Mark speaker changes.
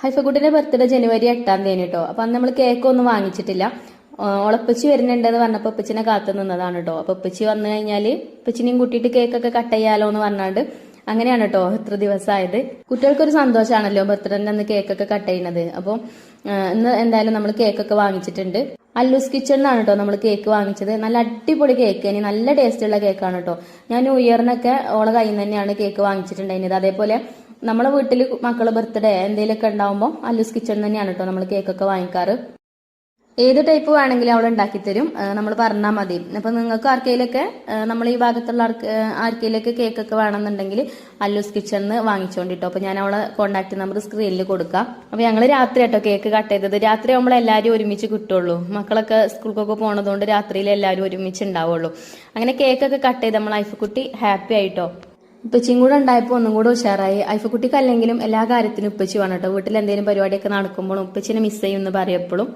Speaker 1: ഹൈഫക്കുട്ടിന്റെ birthday ജനുവരി 8 കേട്ടോ. അപ്പൊ അന്ന് നമ്മൾ കേക്ക് ഒന്നും വാങ്ങിച്ചിട്ടില്ല. ഉളപ്പച്ചി വരുന്നുണ്ടെന്ന് പറഞ്ഞപ്പോ ഉപ്പച്ചിനെ കാത്തു നിന്നതാണ് കേട്ടോ. അപ്പൊ ഉപ്പച്ചി വന്നു കഴിഞ്ഞാല് ഉപ്പച്ചിനെയും കൂട്ടിയിട്ട് കേക്കൊക്കെ കട്ട് ചെയ്യാലോ എന്ന് പറഞ്ഞാണ്ട് അങ്ങനെയാണ് കേട്ടോ ഇത്ര ദിവസമായത്. കുട്ടികൾക്കൊരു സന്തോഷമാണല്ലോ ബർത്ത്ഡേന്റെ അന്ന് കേക്കൊക്കെ കട്ട് ചെയ്യുന്നത്. അപ്പോൾ ഇന്ന് എന്തായാലും നമ്മൾ കേക്കൊക്കെ വാങ്ങിച്ചിട്ടുണ്ട്. അല്ലൂസ് കിച്ചണിനാണ് കേട്ടോ നമ്മൾ കേക്ക് വാങ്ങിച്ചത്. നല്ല അടിപൊളി കേക്ക്, ഇനി നല്ല ടേസ്റ്റ് ഉള്ള കേക്കാണ് കേട്ടോ. ഞാൻ ന്യൂ ഇയറിനൊക്കെ ഓളെ കയ്യിൽ നിന്ന് തന്നെയാണ് കേക്ക് വാങ്ങിച്ചിട്ടുണ്ടായിരുന്നത്. അതേപോലെ നമ്മളെ വീട്ടിൽ മക്കളെ ബർത്ത്ഡേ എന്തെങ്കിലുമൊക്കെ ഉണ്ടാവുമ്പോൾ അല്ലൂസ് കിച്ചൺ തന്നെയാണ് കേട്ടോ നമ്മൾ കേക്കൊക്കെ വാങ്ങിക്കാറ്. ഏത് ടൈപ്പ് വേണമെങ്കിലും അവിടെ ഉണ്ടാക്കി തരും, നമ്മൾ പറഞ്ഞാൽ മതി. അപ്പൊ നിങ്ങൾക്ക് ആർക്കെങ്കിലൊക്കെ നമ്മൾ ഈ ഭാഗത്തുള്ള ആർക്കെങ്കിലൊക്കെ കേക്കൊക്കെ വേണമെന്നുണ്ടെങ്കിൽ അല്ലൂസ് കിച്ചണിന്ന് വാങ്ങിച്ചോണ്ടിട്ടോ. അപ്പൊ ഞാൻ അവളെ കോൺടാക്ട് നമ്പർ സ്ക്രീനിൽ കൊടുക്കാം. അപ്പൊ ഞങ്ങൾ രാത്രി കേട്ടോ കേക്ക് കട്ട് ചെയ്തത്. രാത്രി ആകുമ്പോൾ എല്ലാവരും ഒരുമിച്ച് കിട്ടുള്ളൂ. മക്കളൊക്കെ സ്കൂൾക്കൊക്കെ പോണതുകൊണ്ട് രാത്രിയിൽ എല്ലാവരും ഒരുമിച്ച് ഉണ്ടാവുള്ളൂ. അങ്ങനെ കേക്കൊക്കെ കട്ട് ചെയ്ത് നമ്മൾ ഐഫക്കുട്ടി ഹാപ്പി ആയിട്ടോ. ഉപ്പച്ചിയും കൂടെ ഉണ്ടായപ്പോൾ ഒന്നും കൂടെ ഉഷാറായി. ഐഫക്കുട്ടിക്ക് അല്ലെങ്കിലും എല്ലാ കാര്യത്തിനും ഉപ്പച്ചി വേണം കേട്ടോ. വീട്ടിൽ എന്തെങ്കിലും പരിപാടിയൊക്കെ നടക്കുമ്പോഴും ഉപ്പച്ചിനെ മിസ് ചെയ്യുമെന്ന് പറയപ്പോഴും